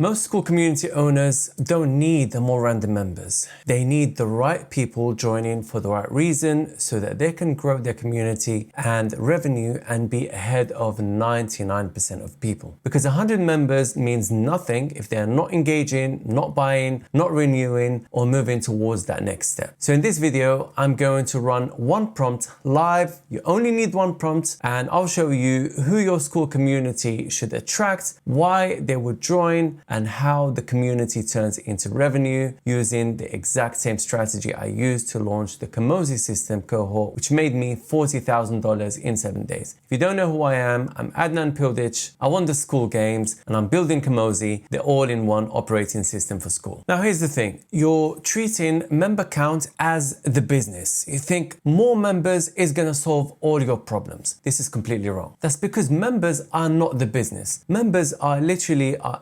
Most Skool community owners don't need more random members. They need the right people joining for the right reason so that they can grow their community and revenue and be ahead of 99% of people. Because 100 members means nothing if they're not engaging, not buying, not renewing, or moving towards that next step. So in this video, I'm going to run one prompt live. You only need one prompt, and I'll show you who your Skool community should attract, why they would join, and how the community turns into revenue using the exact same strategy I used to launch the Kamosi system cohort, which made me $40,000 in 7 days. If you don't know who I am, I'm Adnan Pildich. I won the Skool games and I'm building Kamosi, the all-in-one operating system for Skool. Now here's the thing, you're treating member count as the business. You think more members is going to solve all your problems. This is completely wrong. That's because members are not the business. Members are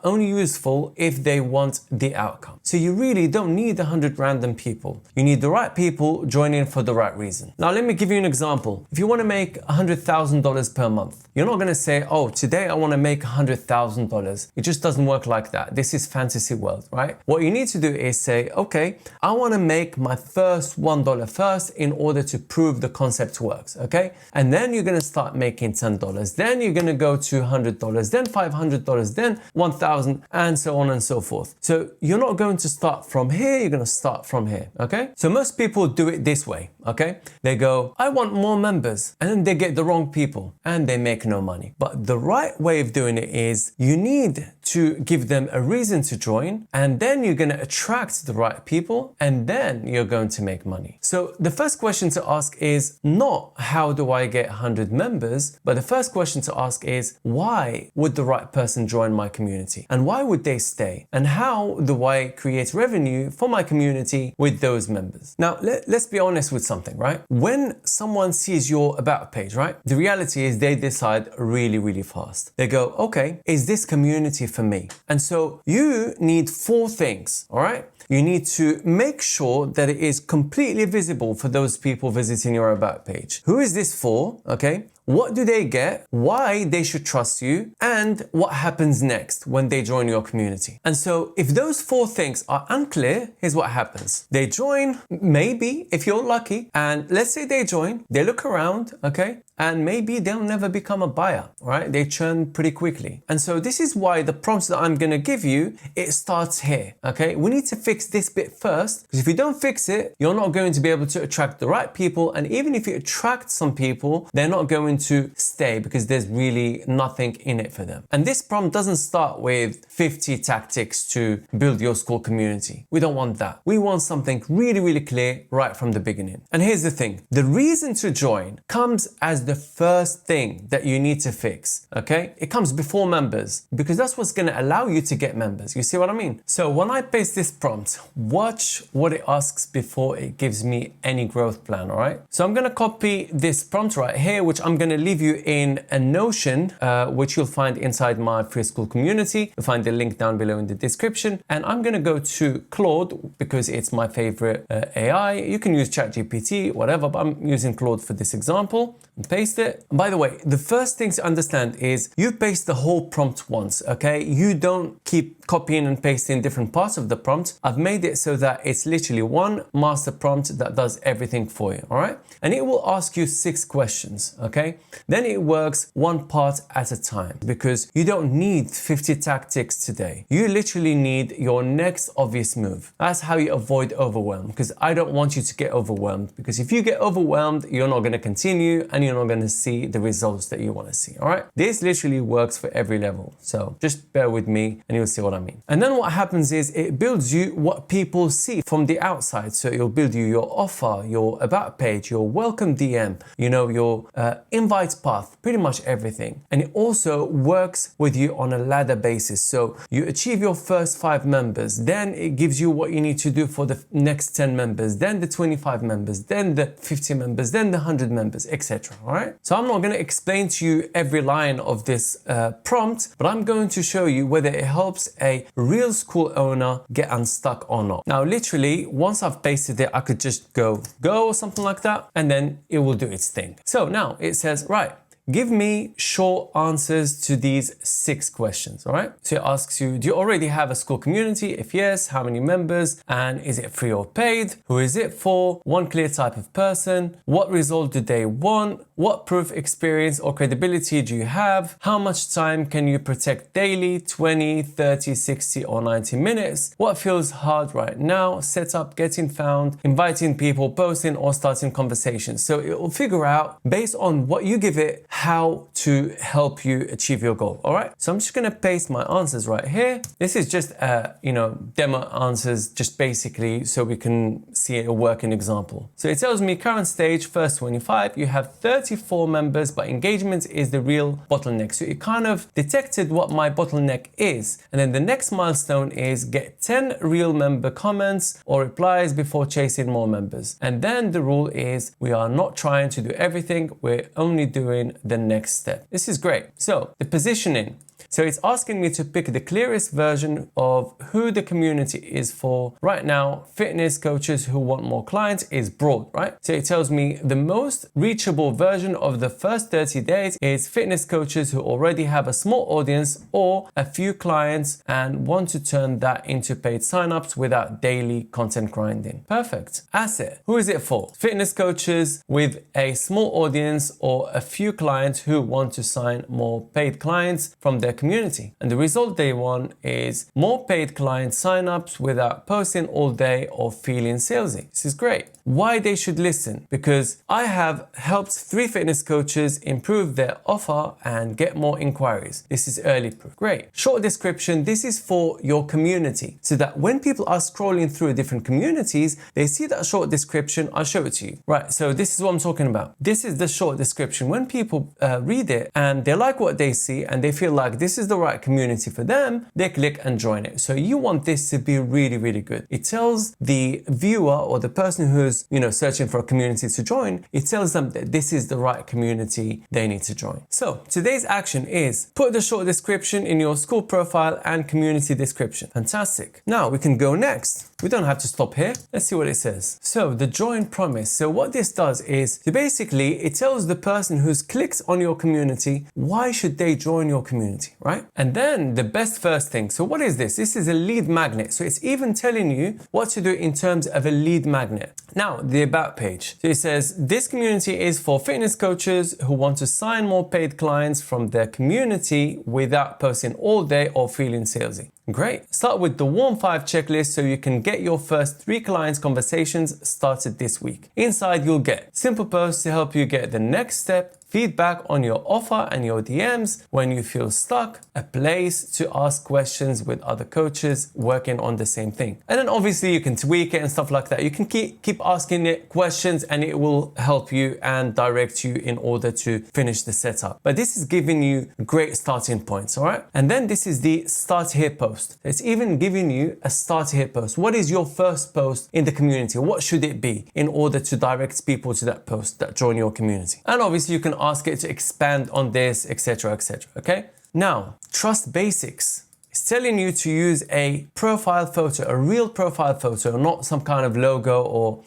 only useful if they want the outcome. So you really don't need 100 random people. You need the right people joining for the right reason. Now let me give you an example. If you want to make $100,000 per month, you're not going to say, oh, today I want to make $100,000. It just doesn't work like that. This is fantasy world, right? What you need to do is say, okay, I want to make my first $1 first in order to prove the concept works, okay? And then you're going to start making $10. Then you're going to go to $100, then $500, then $1,000, and so on and so forth. So you're not going to start from here, you're going to start from here, okay? So most people do it this way, okay? They go, I want more members, and then they get the wrong people and they make no money. But the right way of doing it is you need to give them a reason to join, and then you're going to attract the right people, and then you're going to make money. So the first question to ask is not how do I get 100 members, but the first question to ask is why would the right person join my community? And why would they stay? And how do I create revenue for my community with those members? Now, let's be honest with something, right? When someone sees your about page, right? The reality is they decide really fast. They go, okay, is this community for me? And so you need 4 things, all right? You need to make sure that it is completely visible for those people visiting your about page. Who is this for? Okay. What do they get? Why they should trust you? And what happens next when they join your community? And so if those 4 things are unclear, here's what happens. They join, maybe, if you're lucky, and let's say they join, they look around, okay? And maybe they'll never become a buyer, right? They churn pretty quickly. And so this is why the prompts that I'm gonna give you, it starts here, okay? We need to fix this bit first, because if you don't fix it, you're not going to be able to attract the right people. And even if you attract some people, they're not going to stay because there's really nothing in it for them. And this prompt doesn't start with 50 tactics to build your Skool community. We don't want that. We want something really clear right from the beginning. And here's the thing, the reason to join comes as the first thing that you need to fix, okay? It comes before members because that's what's going to allow you to get members. You see what I mean? So when I paste this prompt, watch what it asks before it gives me any growth plan, all right? So I'm going to copy this prompt right here, which I'm going to leave you in a Notion, which you'll find inside my free Skool community. You'll find the link down below in the description. And I'm going to go to Claude because it's my favorite AI. You can use ChatGPT, whatever, but I'm using Claude for this example. And paste it. And by the way, the first thing to understand is you paste the whole prompt once, okay? You don't keep copying and pasting different parts of the prompt. I've made it so that it's literally one master prompt that does everything for you, all right? And it will ask you 6 questions, okay? Then it works one part at a time because you don't need 50 tactics today. You literally need your next obvious move. That's how you avoid overwhelm, because I don't want you to get overwhelmed, because if you get overwhelmed, you're not going to continue and you're not going to see the results that you want to see, all right? This literally works for every level. So just bear with me and you'll see what I mean. And then what happens is it builds you what people see from the outside. So it'll build you your offer, your about page, your welcome DM, you know, your invite path, pretty much everything. And it also works with you on a ladder basis. So you achieve your first 5 members, then it gives you what you need to do for the next 10 members, then the 25 members, then the 50 members, then the 100 members, etc. All right? So I'm not going to explain to you every line of this prompt, but I'm going to show you whether it helps a real Skool owner get unstuck or not. Now, literally, once I've pasted it, I could just go or something like that, and then it will do its thing. So now it says, right, give me short answers to these 6 questions, all right? So it asks you, do you already have a Skool community? If yes, how many members? And is it free or paid? Who is it for? One clear type of person. What result do they want? What proof, experience, or credibility do you have? How much time can you protect daily? 20, 30, 60, or 90 minutes? What feels hard right now? Setup, getting found, inviting people, posting, or starting conversations. So it will figure out, based on what you give it, how to help you achieve your goal. All right. So I'm just going to paste my answers right here. This is just, demo answers, just basically so we can see a working example. So it tells me current stage, first 25, you have 34 members, but engagement is the real bottleneck. So it kind of detected what my bottleneck is. And then the next milestone is get 10 real member comments or replies before chasing more members. And then the rule is we are not trying to do everything. We're only doing the next step. This is great. So the positioning. So it's asking me to pick the clearest version of who the community is for. Right now, fitness coaches who want more clients is broad, right? So it tells me the most reachable version of the first 30 days is fitness coaches who already have a small audience or a few clients and want to turn that into paid signups without daily content grinding. Perfect. Asset. Who is it for? Fitness coaches with a small audience or a few clients who want to sign more paid clients from their community. And the result they want is more paid client signups without posting all day or feeling salesy. This is great. Why they should listen? Because I have helped 3 fitness coaches improve their offer and get more inquiries. This is early proof. Great. Short description. This is for your community so that when people are scrolling through different communities, they see that short description. I'll show it to you. Right. So this is what I'm talking about. This is the short description. When people read it and they like what they see and they feel like this is the right community for them, they click and join it. So you want this to be really, really good. It tells the viewer or the person who's, searching for a community to join, it tells them that this is the right community they need to join. So today's action is put the short description in your Skool profile and community description. Fantastic. Now we can go next. We don't have to stop here. Let's see what it says. So the join promise. So what this does is basically it tells the person who's clicked on your community, why should they join your community, right? And then the best first thing. So what is this? This is a lead magnet. So it's even telling you what to do in terms of a lead magnet. Now the about page. So it says this community is for fitness coaches who want to sign more paid clients from their community without posting all day or feeling salesy. Great. Start with the Warm 5 checklist so you can get your first 3 clients conversations started this week. Inside you'll get simple posts to help you get the next step, feedback on your offer and your DMs when you feel stuck, a place to ask questions with other coaches working on the same thing. And then obviously you can tweak it and stuff like that. You can keep asking it questions and it will help you and direct you in order to finish the setup. But this is giving you great starting points, all right? And then this is the start here post. It's even giving you a start here post. What is your first post in the community? What should it be in order to direct people to that post that join your community? And obviously you can ask it to expand on this, etc., etc. Okay. Now, trust basics. It's telling you to use a profile photo, a real profile photo, not some kind of logo or,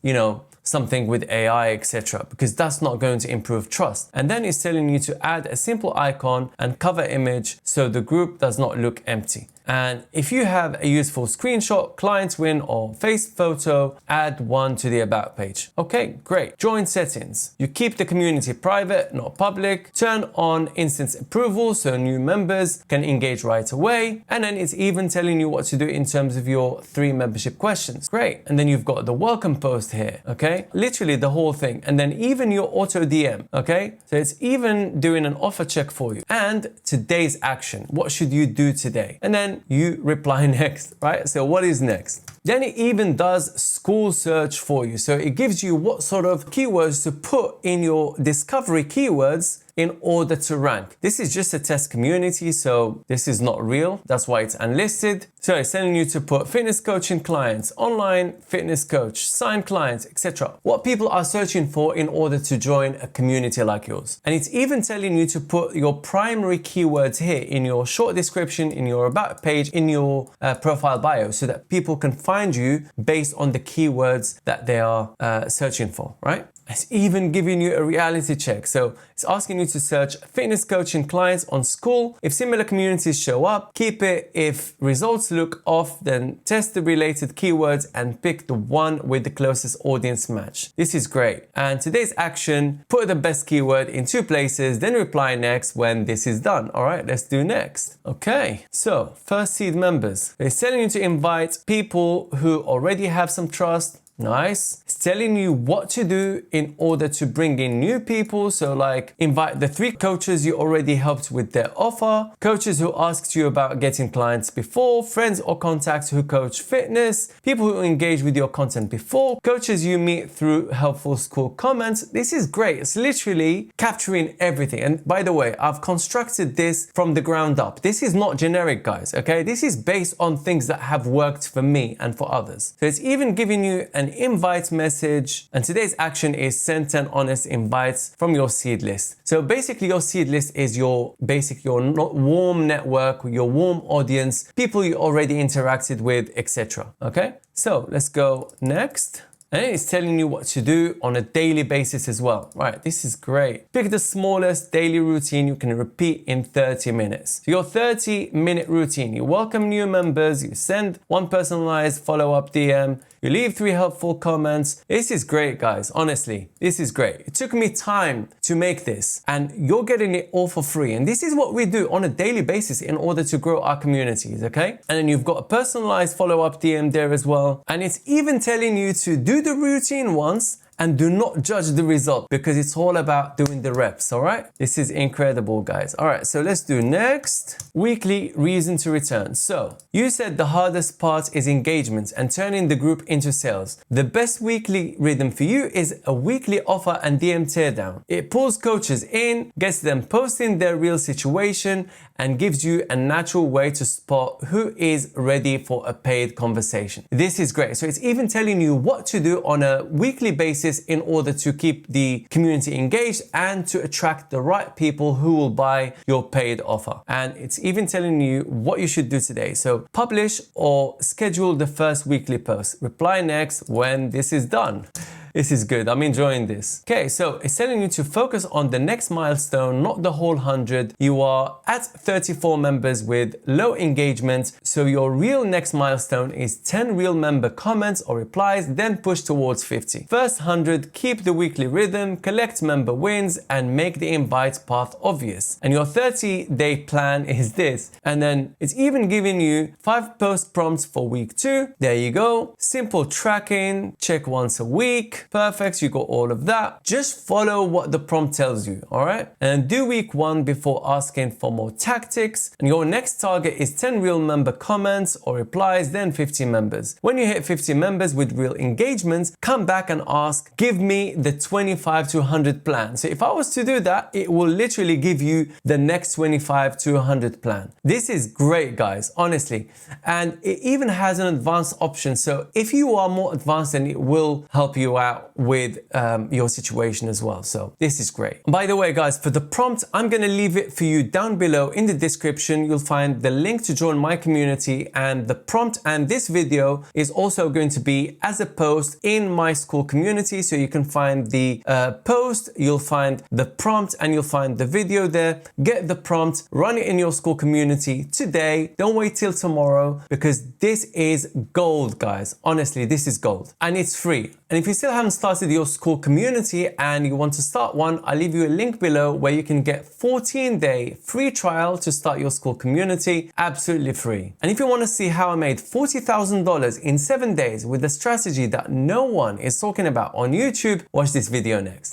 something with AI, etc., because that's not going to improve trust. And then it's telling you to add a simple icon and cover image so the group does not look empty. And if you have a useful screenshot, client win, or face photo, add one to the about page. Okay, great. Join settings. You keep the community private, not public. Turn on instant approval so new members can engage right away. And then it's even telling you what to do in terms of your 3 membership questions. Great. And then you've got the welcome post here. Okay, literally the whole thing. And then even your auto DM. Okay, so it's even doing an offer check for you. And today's action. What should you do today? And then you reply next, right? So what is next? Then it even does Skool search for you. So it gives you what sort of keywords to put in your discovery keywords in order to rank. This is just a test community, so this is not real. That's why it's unlisted. So it's telling you to put fitness coaching clients, online fitness coach, signed clients, etc. What people are searching for in order to join a community like yours. And it's even telling you to put your primary keywords here in your short description, in your about page, in your profile bio, so that people can find you based on the keywords that they are searching for, right? It's even giving you a reality check. So it's asking you to search fitness coaching clients on Skool. If similar communities show up, keep it. If results look off, then test the related keywords and pick the one with the closest audience match. This is great. And today's action, put the best keyword in 2 places, then reply next when this is done. All right, let's do next. Okay, so first seed members. It's telling you to invite people who already have some trust. Nice. It's telling you what to do in order to bring in new people. So like invite the 3 coaches you already helped with their offer, coaches who asked you about getting clients before, friends or contacts who coach fitness, people who engage with your content before, coaches you meet through helpful school comments. This is great. It's literally capturing everything. And by the way, I've constructed this from the ground up. This is not generic, guys. Okay. This is based on things that have worked for me and for others. So it's even giving you an invite message, and today's action is send 10 honest invites from your seed list. So basically your seed list is your warm network, your warm audience, people you already interacted with, etc. Okay, so let's go next. And it's telling you what to do on a daily basis as well. Right, this is great. Pick the smallest daily routine you can repeat in 30 minutes. So your 30-minute routine, you welcome new members, you send 1 personalized follow-up DM, you leave 3 helpful comments. This is great, guys. Honestly, this is great. It took me time to make this and you're getting it all for free. And this is what we do on a daily basis in order to grow our communities, okay? And then you've got a personalized follow-up DM there as well. And it's even telling you to do the routine once and do not judge the result because it's all about doing the reps, all right? This is incredible, guys. All right, so let's do next. Weekly reason to return. So you said the hardest part is engagement and turning the group into sales. The best weekly rhythm for you is a weekly offer and DM teardown. It pulls coaches in, gets them posting their real situation, and gives you a natural way to spot who is ready for a paid conversation. This is great. So it's even telling you what to do on a weekly basis in order to keep the community engaged and to attract the right people who will buy your paid offer. And it's even telling you what you should do today. So publish or schedule the first weekly post. Reply next when this is done. This is good. I'm enjoying this. Okay, so it's telling you to focus on the next milestone, not the whole 100. You are at 34 members with low engagement. So your real next milestone is 10 real member comments or replies, then push towards 50. First 100, keep the weekly rhythm, collect member wins, and make the invite path obvious. And your 30-day plan is this. And then it's even giving you 5 post prompts for week 2. There you go. Simple tracking, check once a week. Perfect, you got all of that. Just follow what the prompt tells you, all right? And do week 1 before asking for more tactics. And your next target is 10 real member comments or replies, then 50 members. When you hit 50 members with real engagements, come back and ask, give me the 25 to 100 plan. So if I was to do that, it will literally give you the next 25 to 100 plan. This is great, guys, honestly. And it even has an advanced option. So if you are more advanced, then it will help you out with your situation as well. So this is great. By the way, guys, for the prompt, I'm going to leave it for you down below in the description. You'll find the link to join my community, and the prompt and this video is also going to be as a post in my Skool community. So you can find the post, you'll find the prompt, and you'll find the video there. Get the prompt, run it in your Skool community today. Don't wait till tomorrow because this is gold, guys. Honestly, this is gold and it's free. And if you still haven't started your Skool community and you want to start one, I'll leave you a link below where you can get 14-day free trial to start your Skool community absolutely free. And if you want to see how I made $40,000 in 7 days with a strategy that no one is talking about on YouTube, watch this video next.